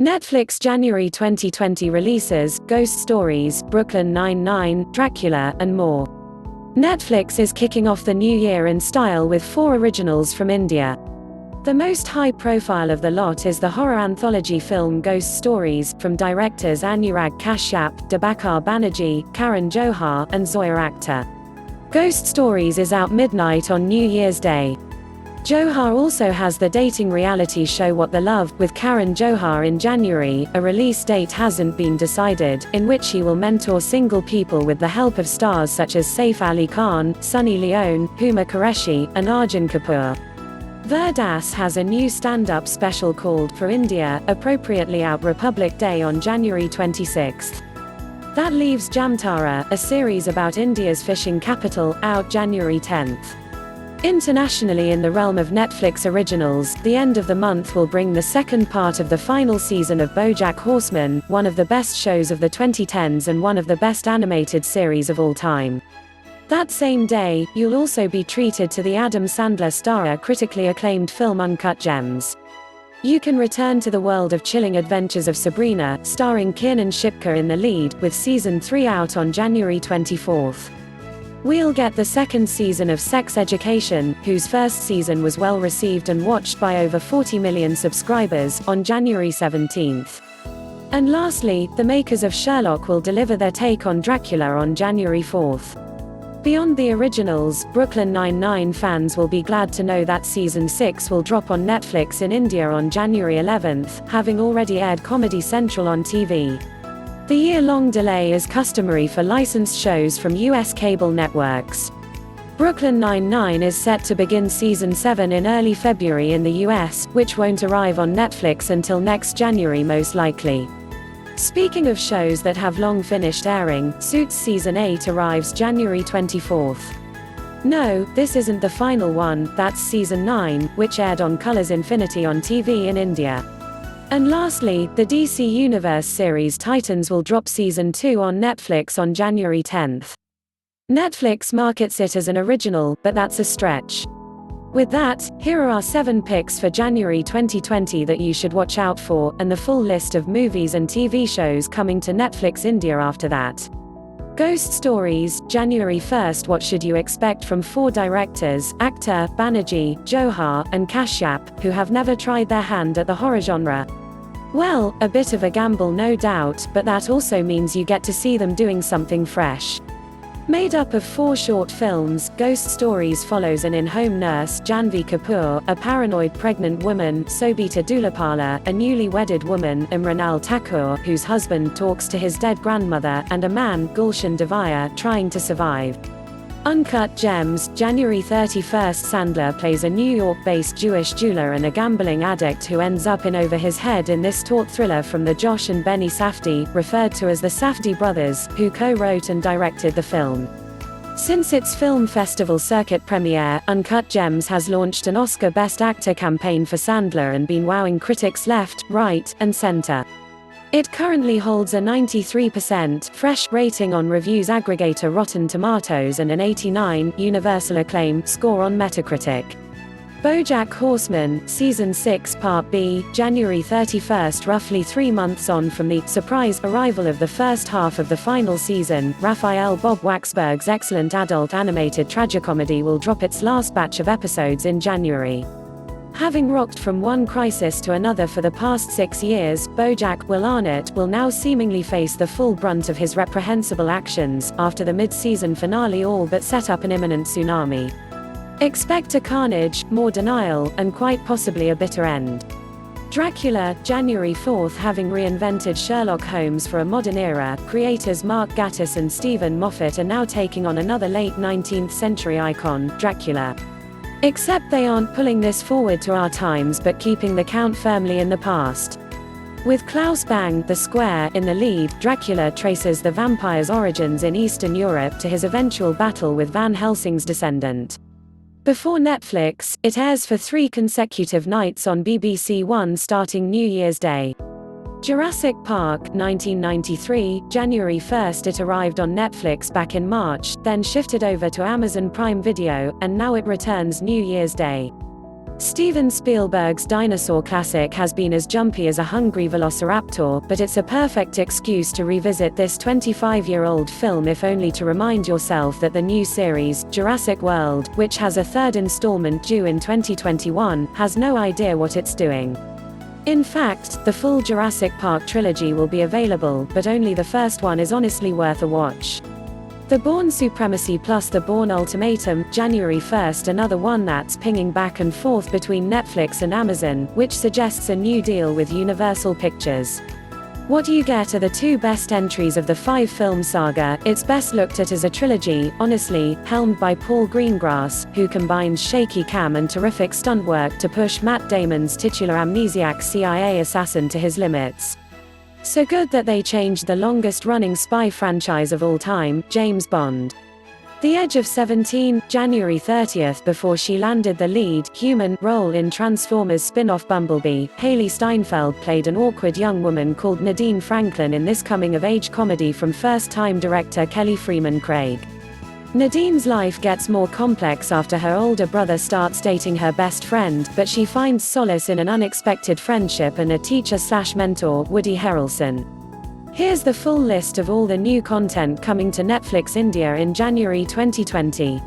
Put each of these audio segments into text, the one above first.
Netflix January 2020 releases: Ghost Stories, Brooklyn Nine-Nine, Dracula, and more. Netflix is kicking off the new year in style with 4 originals from India. The most high-profile of the lot is the horror anthology film Ghost Stories, from directors Anurag Kashyap, Dibakar Banerjee, Karan Johar, and Zoya Akhtar. Ghost Stories is out midnight on New Year's Day. Johar also has the dating reality show What the Love, with Karan Johar in January. A release date hasn't been decided, in which he will mentor single people with the help of stars such as Saif Ali Khan, Sunny Leone, Huma Qureshi, and Arjun Kapoor. Verdas has a new stand-up special called For India, appropriately out Republic Day on January 26. That leaves Jamtara, a series about India's fishing capital, out January 10. Internationally, in the realm of Netflix originals, the end of the month will bring the second part of the final season of BoJack Horseman, one of the best shows of the 2010s and one of the best animated series of all time. That same day, you'll also be treated to the Adam Sandler starrer critically acclaimed film Uncut Gems. You can return to the world of chilling adventures of Sabrina, starring Kiernan Shipka in the lead, with Season 3 out on January 24. We'll get the second season of Sex Education, whose first season was well received and watched by over 40 million subscribers, on January 17. And lastly, the makers of Sherlock will deliver their take on Dracula on January 4. Beyond the originals, Brooklyn Nine-Nine fans will be glad to know that Season 6 will drop on Netflix in India on January 11, having already aired Comedy Central on TV. The year-long delay is customary for licensed shows from U.S. cable networks. Brooklyn Nine-Nine is set to begin Season 7 in early February in the U.S., which won't arrive on Netflix until next January most likely. Speaking of shows that have long finished airing, Suits Season 8 arrives January 24. No, this isn't the final one, that's Season 9, which aired on Colors Infinity on TV in India. And lastly, the DC Universe series Titans will drop Season 2 on Netflix on January 10. Netflix markets it as an original, but that's a stretch. With that, here are our 7 picks for January 2020 that you should watch out for, and the full list of movies and TV shows coming to Netflix India after that. Ghost Stories, January 1. What should you expect from 4 directors, Akhtar, Banerjee, Johar, and Kashyap, who have never tried their hand at the horror genre? Well, a bit of a gamble no doubt, but that also means you get to see them doing something fresh. Made up of 4 short films, Ghost Stories follows an in-home nurse, Janvi Kapoor, a paranoid pregnant woman, Sobita Dulapala, a newly wedded woman, Imranal Thakur, whose husband talks to his dead grandmother, and a man, Gulshan Devaya, trying to survive. Uncut Gems, January 31. Sandler plays a New York-based Jewish jeweler and a gambling addict who ends up in over his head in this taut thriller from the Josh and Benny Safdie, referred to as the Safdie brothers, who co-wrote and directed the film. Since its film festival circuit premiere, Uncut Gems has launched an Oscar Best Actor campaign for Sandler and been wowing critics left, right, and center. It currently holds a 93% fresh rating on reviews aggregator Rotten Tomatoes and an 89 universal acclaim score on Metacritic. BoJack Horseman, Season 6 Part B, January 31. Roughly 3 months on from the surprise arrival of the first half of the final season, Raphael Bob Waksberg's excellent adult animated tragicomedy will drop its last batch of episodes in January. Having rocked from one crisis to another for the past 6 years, BoJack Will Arnett will now seemingly face the full brunt of his reprehensible actions, after the mid-season finale all but set up an imminent tsunami. Expect a carnage, more denial, and quite possibly a bitter end. Dracula, January 4. Having reinvented Sherlock Holmes for a modern era, creators Mark Gatiss and Stephen Moffat are now taking on another late 19th century icon, Dracula. Except they aren't pulling this forward to our times but keeping the count firmly in the past. With Klaus Bang, the Square, in the lead, Dracula traces the vampire's origins in Eastern Europe to his eventual battle with Van Helsing's descendant. Before Netflix, it airs for 3 consecutive nights on BBC One starting New Year's Day. Jurassic Park, 1993, January 1. It arrived on Netflix back in March, then shifted over to Amazon Prime Video, and now it returns New Year's Day. Steven Spielberg's dinosaur classic has been as jumpy as a hungry velociraptor, but it's a perfect excuse to revisit this 25-year-old film, if only to remind yourself that the new series, Jurassic World, which has a third installment due in 2021, has no idea what it's doing. In fact, the full Jurassic Park trilogy will be available, but only the first one is honestly worth a watch. The Bourne Supremacy plus The Bourne Ultimatum, January 1st, another one that's pinging back and forth between Netflix and Amazon, which suggests a new deal with Universal Pictures. What you get are the two best entries of the 5-film saga. It's best looked at as a trilogy, honestly, helmed by Paul Greengrass, who combines shaky cam and terrific stunt work to push Matt Damon's titular amnesiac CIA assassin to his limits. So good that they changed the longest-running spy franchise of all time, James Bond. The Edge of 17, January 30th. Before she landed the lead, human, role in Transformers spin-off Bumblebee, Hailee Steinfeld played an awkward young woman called Nadine Franklin in this coming-of-age comedy from first-time director Kelly Freeman Craig. Nadine's life gets more complex after her older brother starts dating her best friend, but she finds solace in an unexpected friendship and a teacher/mentor, Woody Harrelson. Here's the full list of all the new content coming to Netflix India in January 2020.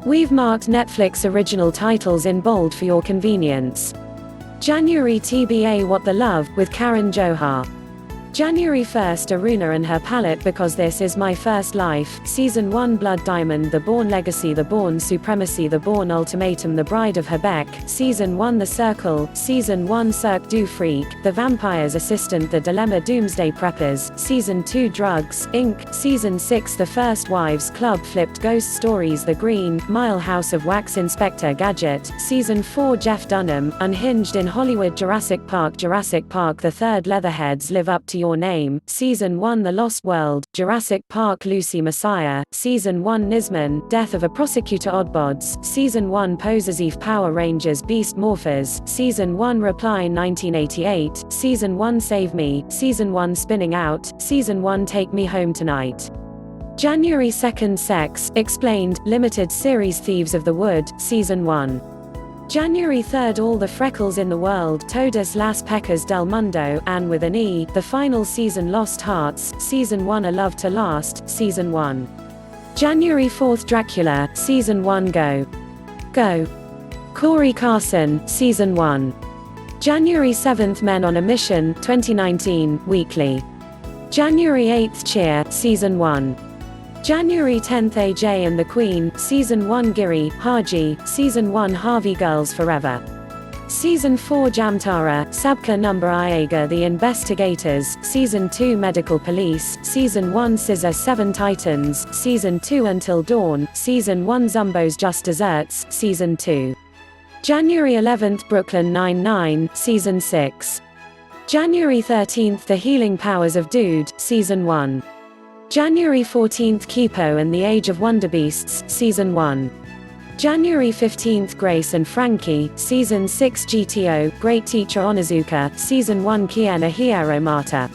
We've marked Netflix original titles in bold for your convenience. January TBA What the Love, with Karan Johar. January 1st Aruna and Her Palette Because This Is My First Life, Season 1 Blood Diamond, The Bourne Legacy, The Bourne Supremacy, The Bourne Ultimatum, The Bride of Herbeck, Season 1 The Circle, Season 1 Cirque du Freak, The Vampire's Assistant, The Dilemma, Doomsday Preppers, Season 2 Drugs, Inc., Season 6 The First Wives Club, Flipped Ghost Stories, The Green Mile, House of Wax, Inspector Gadget, Season 4 Jeff Dunham, Unhinged in Hollywood, Jurassic Park The Third Leatherheads, Live Up to Your Name, Season 1 The Lost World, Jurassic Park Lucy Messiah, Season 1 Nisman, Death of a Prosecutor Oddbods, Season 1 Posesif Power Rangers Beast Morphers, Season 1 Reply 1988, Season 1 Save Me, Season 1 Spinning Out, Season 1 Take Me Home Tonight. January 2nd Sex, Explained, Limited Series Thieves of the Wood, Season 1. January 3rd All the Freckles in the World, Todas las Pecas del Mundo, Anne with an E, the final season Lost Hearts, Season 1 A Love to Last, Season 1. January 4th Dracula, Season 1 Go. Go. Corey Carson, Season 1. January 7th Men on a Mission, 2019, weekly. January 8th Cheer, Season 1. January 10th AJ and the Queen, Season 1 Giri, Haji, Season 1 Harvey Girls Forever. Season 4 Jamtara, Sabka Number Iaga The Investigators, Season 2 Medical Police, Season 1 Scissor 7 Titans, Season 2 Until Dawn, Season 1 Zumbo's Just Desserts, Season 2. January 11th Brooklyn Nine-Nine, Season 6. January 13th The Healing Powers of Dude, Season 1. January 14th Kipo and the Age of Wonderbeasts, Season 1. January 15th Grace and Frankie, Season 6 GTO, Great Teacher Onizuka, Season 1 Kiena Hiro Mata.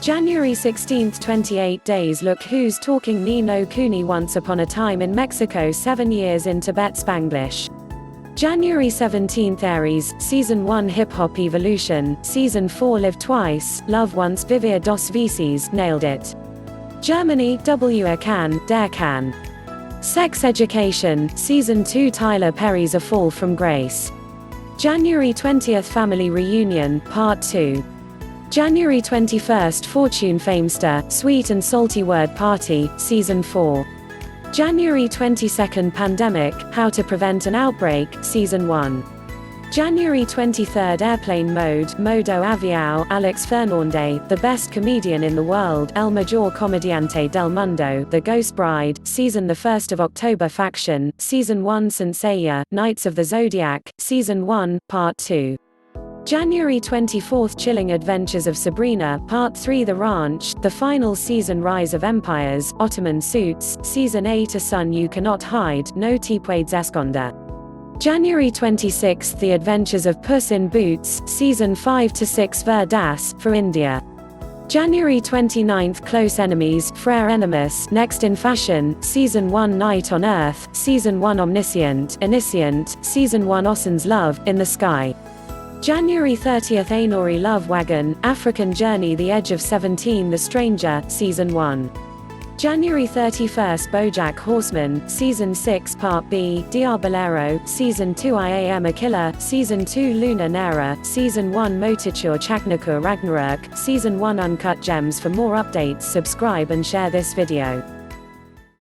January 16th 28 Days Look Who's Talking Ni no Kuni Once Upon a Time in Mexico 7 years in Tibet Spanglish. January 17th Aries, Season 1 Hip Hop Evolution, Season 4 Live Twice, Love Once Vivir dos Vices, Nailed It. Germany, W. Can, Der Can. Sex Education, Season 2 Tyler Perry's A Fall from Grace. January 20th Family Reunion, Part 2. January 21st Fortune Famester, Sweet and Salty Word Party, Season 4. January 22nd Pandemic, How to Prevent an Outbreak, Season 1. January 23rd Airplane Mode, Modo Aviao, Alex Fernandez, The Best Comedian in the World, El Mejor Comediante del Mundo, The Ghost Bride, Season 1st of October Faction, Season 1 Senseiya, Knights of the Zodiac, Season 1, Part 2. January 24th Chilling Adventures of Sabrina, Part 3 The Ranch, The Final Season Rise of Empires, Ottoman Suits, Season 8 A Son You Cannot Hide, No Te Puedes Esconder. January 26th The Adventures of Puss in Boots, Season 5 to 6 Ver Das, for India. January 29, Close Enemies, Frere Enemies, Next in Fashion, Season 1 Night on Earth, Season 1 Omniscient, Season 1 Ocean's Love, In the Sky. January 30, Ainori Love Wagon, African Journey The Edge of 17 The Stranger, Season 1. January 31, BoJack Horseman, Season 6 Part B, Diabolero, Season 2 I Am a Killer, Season 2 Luna Nera, Season 1 Motichur Chaknakur Ragnarok, Season 1 Uncut Gems. For more updates, subscribe and share this video.